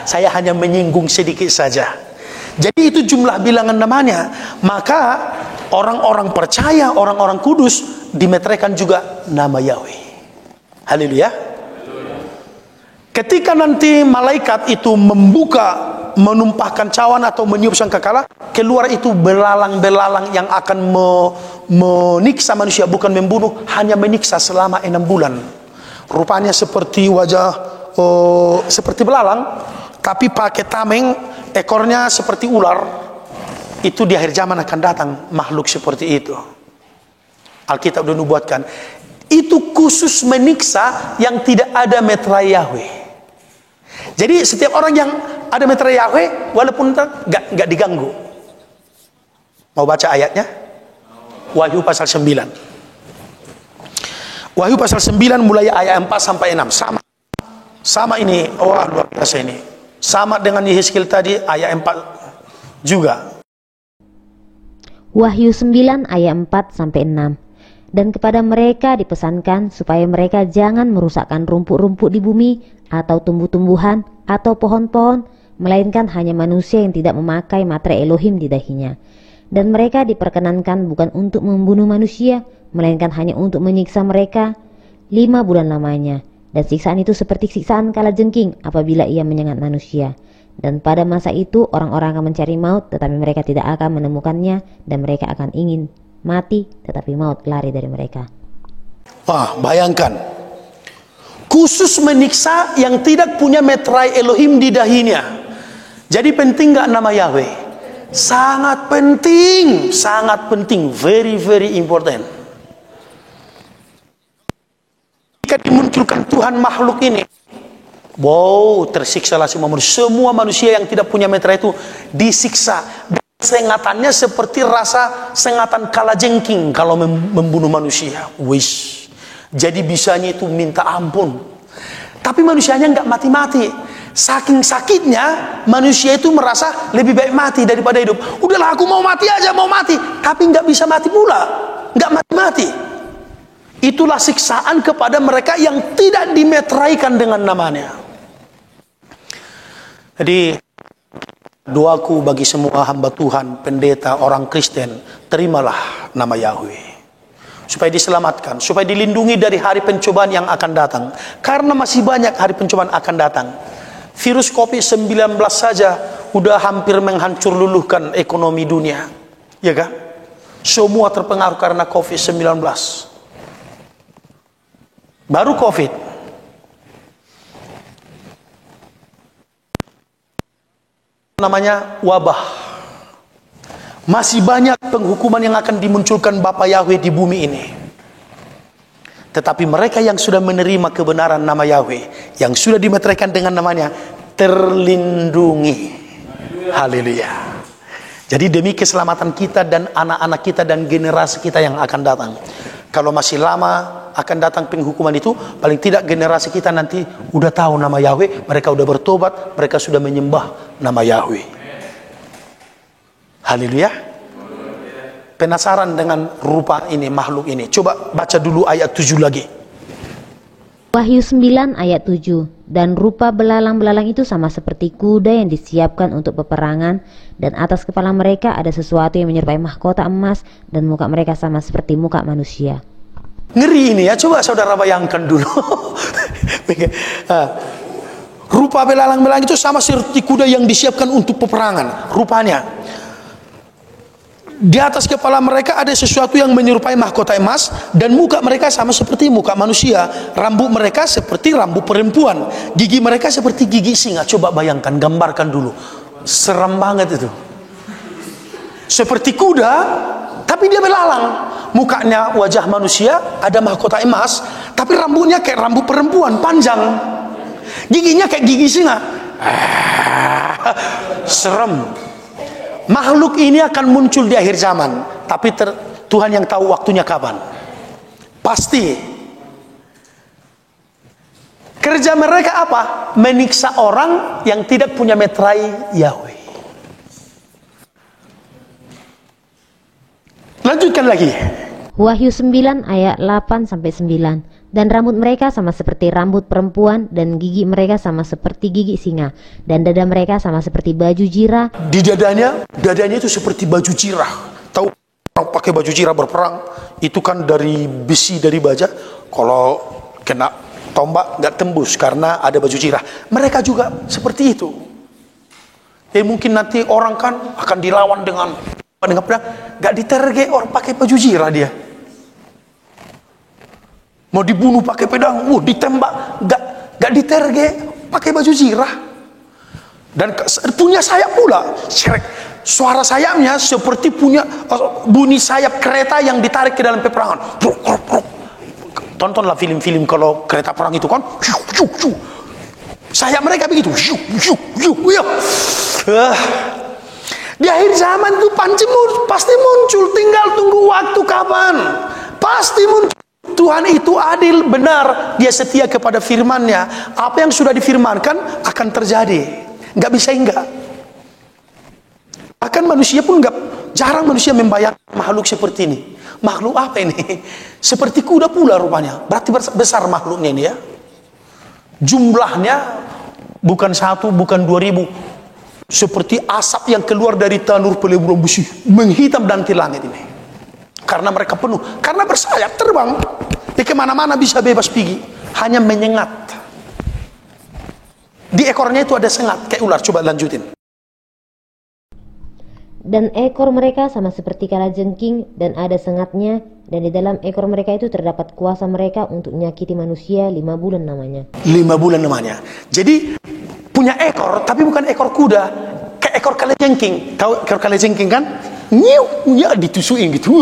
Saya hanya menyinggung sedikit saja. Jadi itu jumlah bilangan namanya. Maka orang-orang percaya, orang-orang kudus dimeteraikan juga nama Yahweh. Haleluya. Ketika nanti malaikat itu membuka, menumpahkan cawan atau meniup sangkakala, keluar itu belalang-belalang yang akan meniksa manusia, bukan membunuh, hanya meniksa selama 6 bulan. Rupanya seperti wajah seperti belalang, tapi pakai tameng, ekornya seperti ular. Itu di akhir zaman akan datang makhluk seperti itu. Alkitab sudah nubuatkan. Itu khusus meniksa yang tidak ada meterai Yahweh. Jadi setiap orang yang ada meterai Yahweh, walaupun nggak diganggu. Mau baca ayatnya? Wahyu pasal 9. Wahyu pasal 9 mulai ayat 4 sampai 6. Sama ini. Wah, luar biasa ini. Sama dengan Yehezkiel tadi ayat 4 juga. Wahyu 9 ayat 4 sampai 6. Dan kepada mereka dipesankan supaya mereka jangan merusakkan rumput-rumput di bumi atau tumbuh-tumbuhan atau pohon-pohon, melainkan hanya manusia yang tidak memakai materai Elohim di dahinya. Dan mereka diperkenankan bukan untuk membunuh manusia, melainkan hanya untuk menyiksa mereka 5 bulan lamanya. Dan siksaan itu seperti siksaan kalajengking apabila ia menyengat manusia. Dan pada masa itu orang-orang akan mencari maut, tetapi mereka tidak akan menemukannya, dan mereka akan ingin mati, tetapi maut lari dari mereka. Wah, bayangkan. Khusus menyiksa yang tidak punya meterai Elohim di dahinya. Jadi penting gak nama Yahweh? Sangat penting, very very important. Jika dimunculkan Tuhan makhluk ini, wow, tersiksalah semua manusia. Semua manusia yang tidak punya meterai itu disiksa. Sengatannya seperti rasa sengatan kalajengking kalau membunuh manusia. Wish. Jadi bisanya itu minta ampun. Tapi manusianya nggak mati-mati. Saking sakitnya manusia itu merasa lebih baik mati daripada hidup. Udahlah, aku mau mati aja, mau mati. Tapi nggak bisa mati pula, nggak mati-mati. Itulah siksaan kepada mereka yang tidak dimeteraikan dengan namanya. Jadi doaku bagi semua hamba Tuhan, pendeta, orang Kristen, terimalah nama Yahweh. Supaya diselamatkan, supaya dilindungi dari hari pencobaan yang akan datang. Karena masih banyak hari pencobaan akan datang. Virus COVID-19 saja udah hampir menghancur luluhkan ekonomi dunia. Ya kan? Semua terpengaruh karena COVID-19. Baru COVID. Namanya wabah. Masih banyak penghukuman yang akan dimunculkan Bapa Yahweh di bumi ini. Tetapi mereka yang sudah menerima kebenaran nama Yahweh, yang sudah dimeteraikan dengan namanya, terlindungi. Haleluya. Jadi demi keselamatan kita dan anak-anak kita dan generasi kita yang akan datang. Kalau masih lama akan datang penghukuman itu, paling tidak generasi kita nanti udah tahu nama Yahweh, mereka udah bertobat, mereka sudah menyembah nama Yahweh. Haleluya. Penasaran dengan rupa ini, makhluk ini? Coba baca dulu ayat 7 lagi. Wahyu 9 ayat 7. Dan rupa belalang-belalang itu sama seperti kuda yang disiapkan untuk peperangan, dan atas kepala mereka ada sesuatu yang menyerupai mahkota emas, dan muka mereka sama seperti muka manusia. Ngeri ini ya, coba saudara bayangkan dulu. Rupa belalang-belalang itu sama seperti kuda yang disiapkan untuk peperangan. Rupanya di atas kepala mereka ada sesuatu yang menyerupai mahkota emas, dan muka mereka sama seperti muka manusia. Rambut mereka seperti rambut perempuan, gigi mereka seperti gigi singa. Coba bayangkan, gambarkan dulu. Seram banget itu. Seperti kuda, tapi dia belalang. Mukanya wajah manusia, ada mahkota emas, tapi rambutnya kayak rambut perempuan, panjang. Giginya kayak gigi singa. Serem. Makhluk ini akan muncul di akhir zaman, tapi Tuhan yang tahu waktunya kapan. Pasti. Kerja mereka apa? Menyiksa orang yang tidak punya meterai Yahweh. Lanjutkan lagi. Wahyu 9 ayat 8-9. Dan rambut mereka sama seperti rambut perempuan, dan gigi mereka sama seperti gigi singa, dan dada mereka sama seperti baju jirah. Di dadanya itu seperti baju jirah. Tahu orang pakai baju jirah berperang, itu kan dari besi, dari baja. Kalau kena tombak nggak tembus karena ada baju jirah. Mereka juga seperti itu. Jadi mungkin nanti orang kan akan dilawan dengan pedang, nggak diterge orang pakai baju jirah dia. Mau dibunuh pakai pedang, ditembak, nggak diterge, pakai baju jirah. Dan punya sayap pula. Suara sayapnya seperti punya bunyi sayap kereta yang ditarik ke dalam peperangan. Tontonlah film-film kalau kereta perang itu kan. Sayap mereka begitu. Di akhir zaman itu pasti muncul, tinggal tunggu waktu kapan. Pasti muncul. Tuhan itu adil, benar, dia setia kepada firman-Nya. Apa yang sudah difirmankan akan terjadi, nggak bisa enggak. Bahkan manusia pun jarang manusia membayar makhluk seperti ini. Makhluk apa ini? Seperti kuda pula rupanya. Berarti besar makhluknya ini ya. Jumlahnya bukan 1, bukan 2000, seperti asap yang keluar dari tanur peleburan besi, menghitam dantil langit ini. Karena mereka penuh, karena bersayap terbang, kemana-mana bisa bebas pergi, hanya menyengat. Di ekornya itu ada sengat kayak ular. Coba lanjutin. Dan ekor mereka sama seperti kalajengking dan ada sengatnya, dan di dalam ekor mereka itu terdapat kuasa mereka untuk menyakiti manusia 5 bulan namanya. 5 bulan namanya. Jadi punya ekor, tapi bukan ekor kuda, kayak ekor kalajengking. Tahu ekor kalajengking kan? Nyiu, ya ditusukin gitu.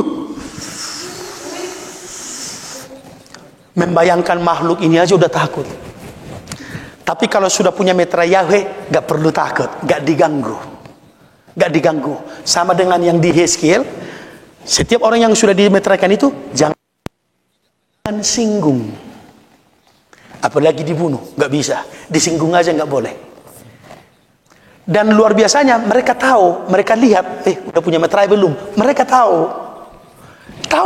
Membayangkan makhluk ini aja udah takut. Tapi kalau sudah punya mitra Yahweh, gak perlu takut, gak diganggu. Gak diganggu. Sama dengan yang di Hezkiel, setiap orang yang sudah dimeteraikan itu jangan singgung, apalagi dibunuh. Gak bisa, disinggung aja gak boleh. Dan luar biasanya mereka tahu, mereka lihat, udah punya meterai belum? Mereka tahu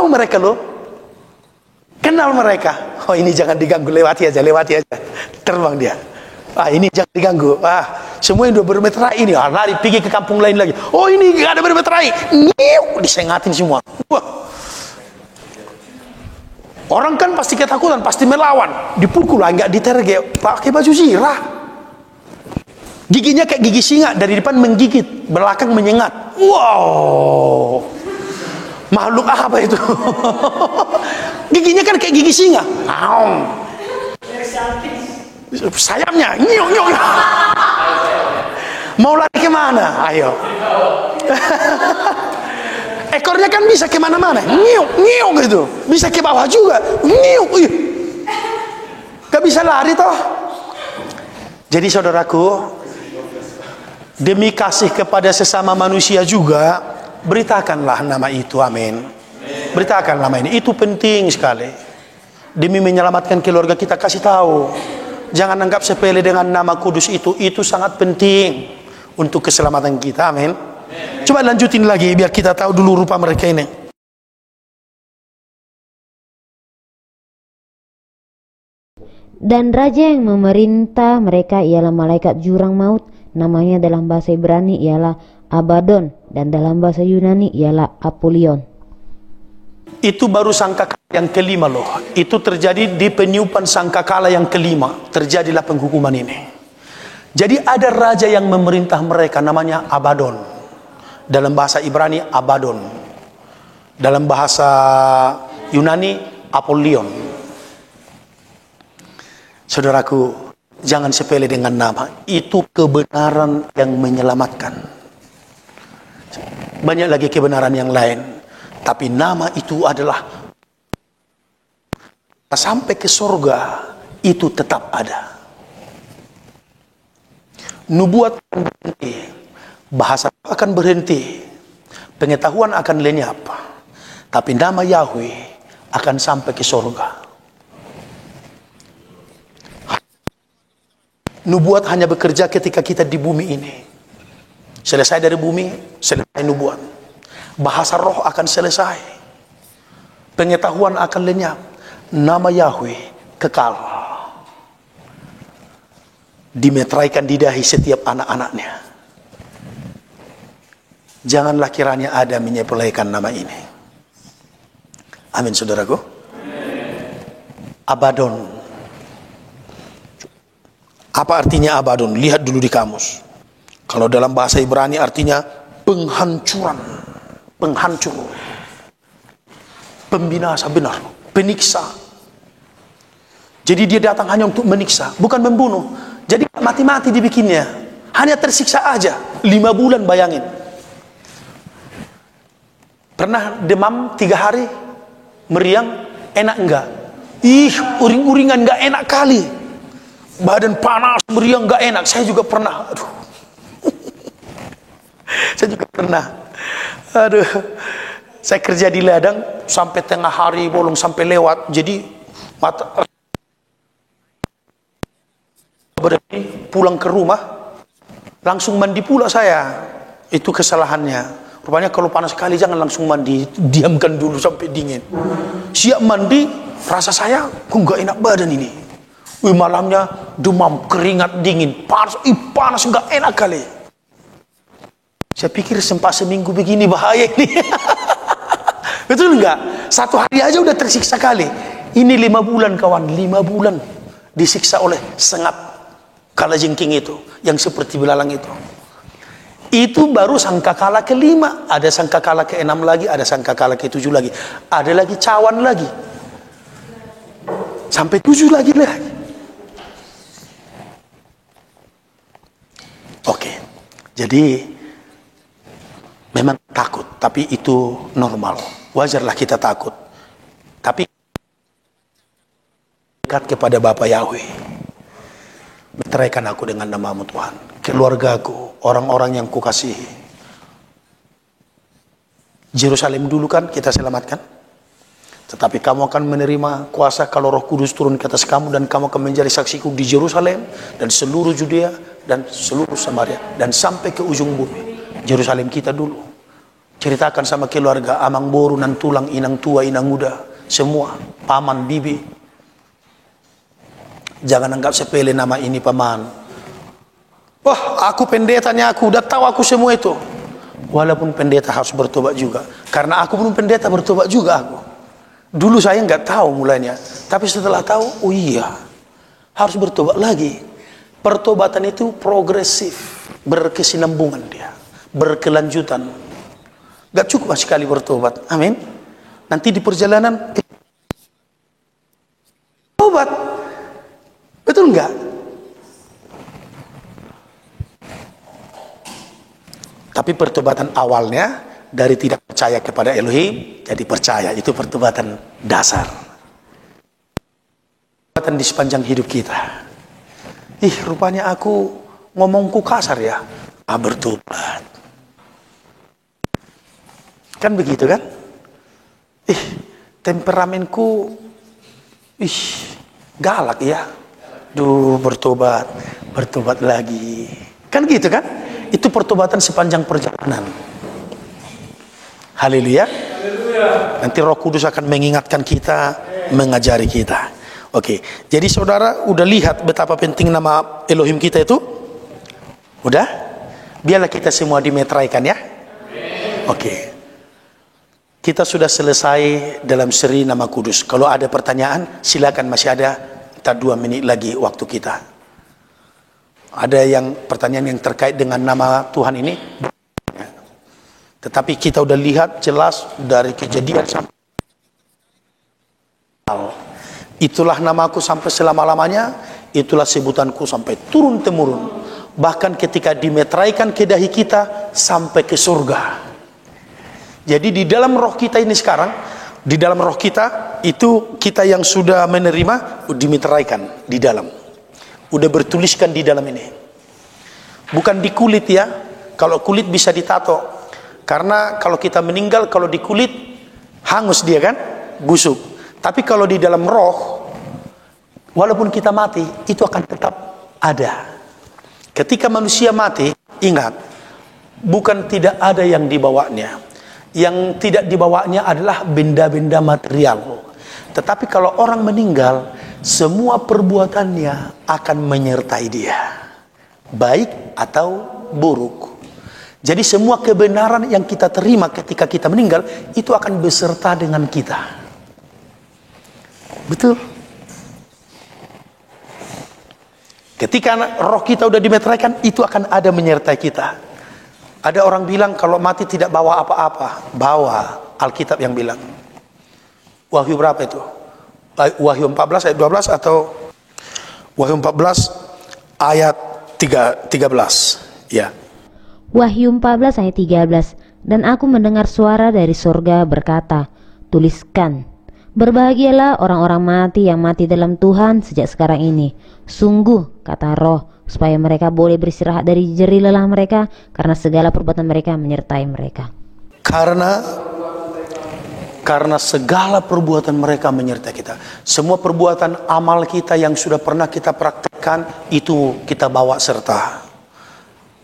mereka loh, kenal mereka. Oh ini jangan diganggu, lewati aja, terbang dia. Ini jangan diganggu. Semua yang udah bermeterai ini lari pergi ke kampung lain lagi. Oh ini gak ada bermeterai, disengatin semua. Wah. Orang kan pasti ketakutan, pasti melawan, dipukul lah, nggak diterge, pakai baju zirah. Giginya kayak gigi singa, dari depan menggigit, belakang menyengat. Wow, makhluk apa itu? Giginya kan kayak gigi singa. Sayapnya nyok nyok. Mau lari kemana? Ayo. Ekornya kan bisa kemana-mana, nyok gitu. Bisa ke bawah juga, nyok. Gak bisa lari toh. Jadi saudaraku, demi kasih kepada sesama manusia juga, beritakanlah nama itu. Amin. Beritakan nama ini. Itu penting sekali. Demi menyelamatkan keluarga kita, kasih tahu. Jangan anggap sepele dengan nama kudus itu. Itu sangat penting untuk keselamatan kita. Amin. Coba lanjutin lagi biar kita tahu dulu rupa mereka ini. Dan raja yang memerintah mereka ialah malaikat jurang maut. Namanya dalam bahasa Ibrani ialah Abaddon, dan dalam bahasa Yunani ialah Apollyon. Itu baru sangkakala yang kelima loh. Itu terjadi di peniupan sangkakala yang kelima. Terjadilah penghukuman ini. Jadi ada raja yang memerintah mereka, namanya Abaddon. Dalam bahasa Ibrani Abaddon. Dalam bahasa Yunani Apollyon. Saudaraku, jangan sepele dengan nama. Itu kebenaran yang menyelamatkan. Banyak lagi kebenaran yang lain. Tapi nama itu adalah sampai ke surga itu tetap ada. Nubuat akan berhenti, bahasa akan berhenti, pengetahuan akan lenyap, tapi nama Yahweh akan sampai ke surga. Nubuat hanya bekerja ketika kita di bumi ini. Selesai dari bumi, selesai nubuat. Bahasa roh akan selesai, pengetahuan akan lenyap, nama Yahweh kekal, dimeteraikan di dahi setiap anak-anaknya. Janganlah kiranya ada menyepelekan nama ini. Amin saudaraku. Abaddon. Apa artinya Abaddon? Lihat dulu di kamus. Kalau dalam bahasa Ibrani artinya penghancuran, penghancur, pembinasa, benar, peniksa. Jadi dia datang hanya untuk meniksa, bukan membunuh. Jadi mati-mati dibikinnya, hanya tersiksa aja. 5 bulan bayangin. Pernah demam 3 hari, meriang, enak enggak? Uring-uringan enggak enak kali. Badan panas, meriang enggak enak. Saya juga pernah. Aduh. Saya juga pernah. Aduh. Saya kerja di ladang sampai tengah hari bolong sampai lewat. Jadi mata pulang ke rumah langsung mandi pula saya. Itu kesalahannya. Rupanya kalau panas sekali jangan langsung mandi, diamkan dulu sampai dingin. Siap mandi, rasa saya kok nggak enak badan ini. Malamnya demam, keringat dingin, panas, panas nggak enak kali. Saya pikir sempat seminggu begini bahaya ini. Betul enggak? Satu hari aja udah tersiksa kali. Ini 5 bulan kawan, 5 bulan disiksa oleh sengat kalajengking itu, yang seperti belalang itu. Itu baru sangkakala ke-5, ada sangkakala ke-6 lagi, ada sangkakala ke-7 lagi, ada lagi cawan lagi, sampai 7 lagi. Oke, jadi memang takut, tapi itu normal, wajarlah kita takut. Tapi dekat kepada Bapa Yahweh, meteraikan aku dengan namamu Tuhan, keluargaku, orang-orang yang kukasihi. Yerusalem dulu kan kita selamatkan, tetapi kamu akan menerima kuasa kalau Roh Kudus turun ke atas kamu, dan kamu akan menjadi saksiku di Yerusalem dan seluruh Judea dan seluruh Samaria dan sampai ke ujung bumi. Yerusalem kita dulu. Ceritakan sama keluarga, amang boru, nan tulang, inang tua, inang muda, semua, paman, bibi. Jangan anggap sepele nama ini paman. Wah, aku pendetanya, aku udah tahu aku semua itu. Walaupun pendeta harus bertobat juga, karena aku belum pendeta bertobat juga aku. Dulu saya nggak tahu mulanya, tapi setelah tahu, oh iya, harus bertobat lagi. Pertobatan itu progresif, berkesinambungan dia, berkelanjutan. Gak cukup sekali bertobat, amin. Nanti di perjalanan tobat, betul nggak? Tapi pertobatan awalnya dari tidak percaya kepada Elohim jadi percaya, itu pertobatan dasar. Pertobatan di sepanjang hidup kita. Rupanya aku ngomongku kasar ya. Bertobat. Kan begitu kan? Temperamenku galak ya. Bertobat, bertobat lagi. Kan gitu kan? Itu pertobatan sepanjang perjalanan. Haleluya. Nanti Roh Kudus akan mengingatkan kita, mengajari kita. Oke, jadi saudara udah lihat betapa penting nama Elohim kita itu? Udah? Biarlah kita semua dimeteraikan ya. Oke. Kita sudah selesai dalam seri nama kudus. Kalau ada pertanyaan, silakan, masih ada 2 menit lagi waktu kita. Ada yang pertanyaan yang terkait dengan nama Tuhan ini? Tetapi kita udah lihat jelas dari Kejadian sampai itulah namaku sampai selama-lamanya, itulah sebutanku sampai turun-temurun. Bahkan ketika dimeteraikan ke dahi kita sampai ke surga. Jadi di dalam roh kita ini sekarang, di dalam roh kita itu kita yang sudah menerima dimeteraikan di dalam. Udah bertuliskan di dalam ini. Bukan di kulit ya. Kalau kulit bisa ditato. Karena kalau kita meninggal, kalau di kulit hangus dia kan, busuk. Tapi kalau di dalam roh, walaupun kita mati, itu akan tetap ada. Ketika manusia mati, ingat, bukan tidak ada yang dibawanya. Yang tidak dibawanya adalah benda-benda material. Tetapi kalau orang meninggal, semua perbuatannya akan menyertai dia, baik atau buruk. Jadi semua kebenaran yang kita terima ketika kita meninggal, itu akan beserta dengan kita. Betul? Ketika roh kita udah dimeteraikan, itu akan ada menyertai kita. Ada orang bilang kalau mati tidak bawa apa-apa. Bawa. Alkitab yang bilang. Wahyu berapa itu? Wahyu 14 ayat 12 atau Wahyu 14 ayat 13. Ya. Wahyu 14 ayat 13. Dan aku mendengar suara dari surga berkata, tuliskan, berbahagialah orang-orang mati yang mati dalam Tuhan sejak sekarang ini. Sungguh, kata Roh, supaya mereka boleh beristirahat dari jerih lelah mereka, karena segala perbuatan mereka menyertai mereka. Karena segala perbuatan mereka menyertai kita. Semua perbuatan amal kita yang sudah pernah kita praktekkan, itu kita bawa serta.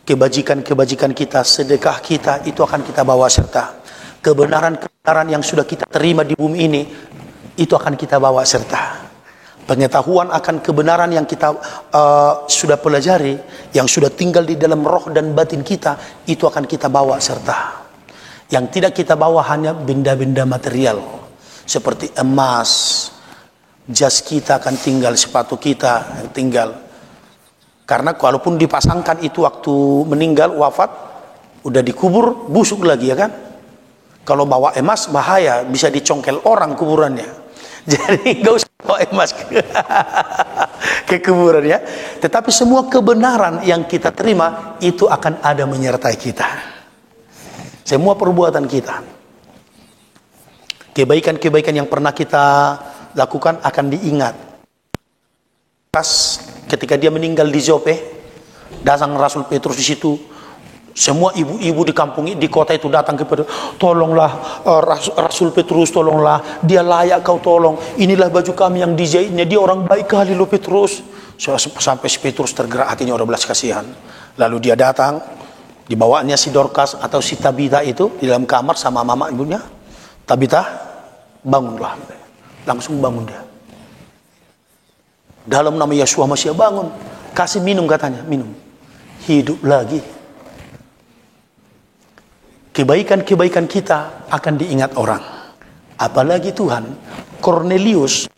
Kebajikan-kebajikan kita, sedekah kita, itu akan kita bawa serta. Kebenaran-kebenaran yang sudah kita terima di bumi ini, itu akan kita bawa serta. Pengetahuan akan kebenaran yang kita sudah pelajari, yang sudah tinggal di dalam roh dan batin kita, itu akan kita bawa serta. Yang tidak kita bawa hanya benda-benda material, seperti emas, jas kita akan tinggal, sepatu kita yang tinggal. Karena walaupun dipasangkan itu waktu meninggal, wafat, udah dikubur, busuk lagi, ya kan? Kalau bawa emas bahaya, bisa dicongkel orang kuburannya. Jadi gak usah bawa emas ke kuburan, ya. Tetapi semua kebenaran yang kita terima itu akan ada menyertai kita. Semua perbuatan kita, kebaikan-kebaikan yang pernah kita lakukan akan diingat. Pas ketika dia meninggal di Jope, datang Rasul Petrus di situ. Semua ibu-ibu di kampung, di kota itu datang kepada, tolonglah Rasul Petrus, tolonglah, dia layak kau tolong. Inilah baju kami yang dijahitnya, dia orang baik kali lo Petrus. Sampai si Petrus tergerak hatinya, orang belas kasihan. Lalu dia datang, dibawanya si Dorcas atau si Tabita itu di dalam kamar sama mama ibunya. Tabita, bangunlah. Langsung bangun dia. Dalam nama Yeshua Mashiach, bangun. Kasih minum katanya, minum. Hidup lagi. Kebaikan-kebaikan kita akan diingat orang. Apalagi Tuhan, Cornelius,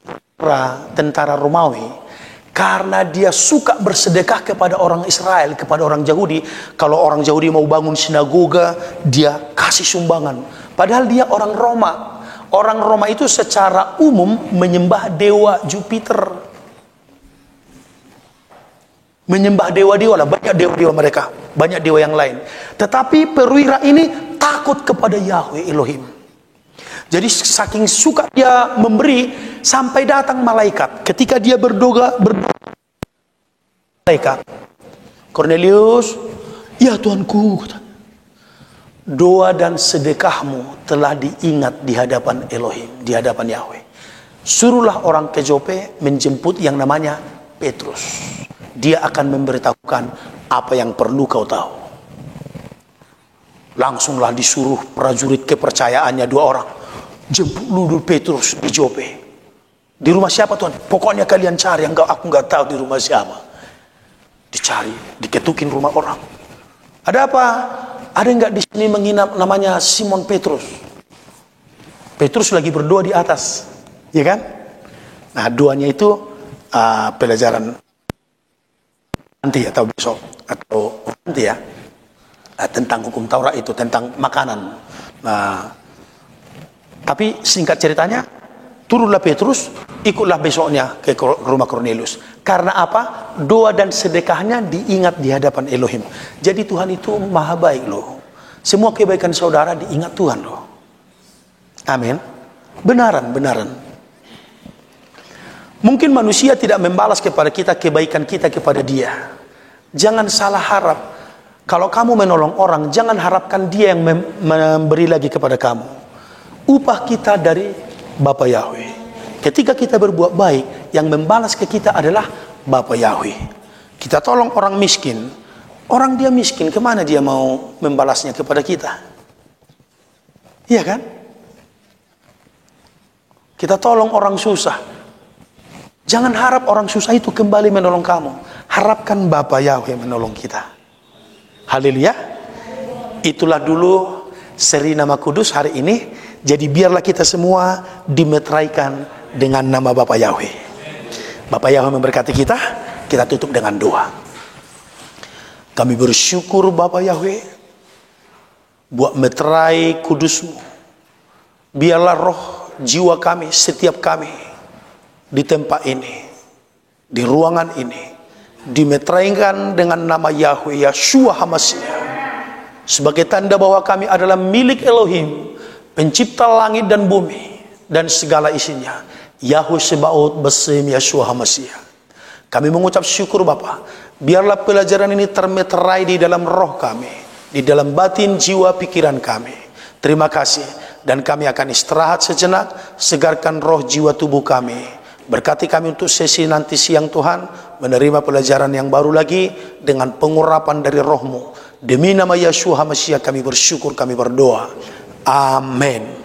tentara Romawi, karena dia suka bersedekah kepada orang Israel, kepada orang Yahudi. Kalau orang Yahudi mau bangun sinagoga, dia kasih sumbangan. Padahal dia orang Roma. Orang Roma itu secara umum menyembah dewa Jupiter. Menyembah dewa-dewa lah, banyak dewa-dewa mereka, banyak dewa yang lain. Tetapi perwira ini takut kepada Yahweh Elohim. Jadi saking suka dia memberi, sampai datang malaikat. Ketika dia berdoa malaikat, Cornelius, ya Tuanku, doa dan sedekahmu telah diingat di hadapan Elohim, di hadapan Yahweh. Suruhlah orang ke Jope menjemput yang namanya Petrus. Dia akan memberitahukan apa yang perlu kau tahu. Langsunglah disuruh prajurit kepercayaannya 2 orang. Jemput dulu Petrus di Jope. Di rumah siapa Tuhan? Pokoknya kalian cari, aku nggak tahu di rumah siapa. Dicari, diketukin rumah orang. Ada apa? Ada nggak di sini menginap namanya Simon Petrus? Petrus lagi berdoa di atas, ya kan? Nah, doanya itu pelajaran nanti atau besok atau nanti ya, tentang hukum Taurat itu, tentang makanan. Nah, tapi singkat ceritanya, turunlah Petrus, ikutlah besoknya ke rumah Cornelius. Karena apa? Doa dan sedekahnya diingat di hadapan Elohim. Jadi Tuhan itu maha baik loh. Semua kebaikan saudara diingat Tuhan loh. Amin. Benaran. Mungkin manusia tidak membalas kepada kita kebaikan kita kepada dia. Jangan salah harap. Kalau kamu menolong orang, jangan harapkan dia yang memberi lagi kepada kamu. Upah kita dari Bapa Yahweh. Ketika kita berbuat baik, yang membalas ke kita adalah Bapa Yahweh. Kita tolong orang miskin. Orang dia miskin, kemana dia mau membalasnya kepada kita? Iya kan? Kita tolong orang susah. Jangan harap orang susah itu kembali menolong kamu. Harapkan Bapa Yahweh menolong kita. Haleluya. Itulah dulu seri nama kudus hari ini. Jadi biarlah kita semua dimeteraikan dengan nama Bapa Yahweh. Bapa Yahweh memberkati kita. Kita tutup dengan doa. Kami bersyukur Bapa Yahweh buat meterai kudus-Mu. Biarlah roh jiwa kami, setiap kami di tempat ini, di ruangan ini, dimeteraikan dengan nama Yahweh Yeshua HaMashiach, sebagai tanda bahwa kami adalah milik Elohim, pencipta langit dan bumi dan segala isinya. Yahweh Sebaot Besem Yeshua HaMashiach. Kami mengucap syukur Bapa. Biarlah pelajaran ini termeterai di dalam roh kami, di dalam batin jiwa pikiran kami. Terima kasih. Dan kami akan istirahat sejenak. Segarkan roh jiwa tubuh kami. Berkati kami untuk sesi nanti siang Tuhan, menerima pelajaran yang baru lagi dengan pengurapan dari roh-Mu. Demi nama Yeshua HaMashiach kami bersyukur, kami berdoa. Amin.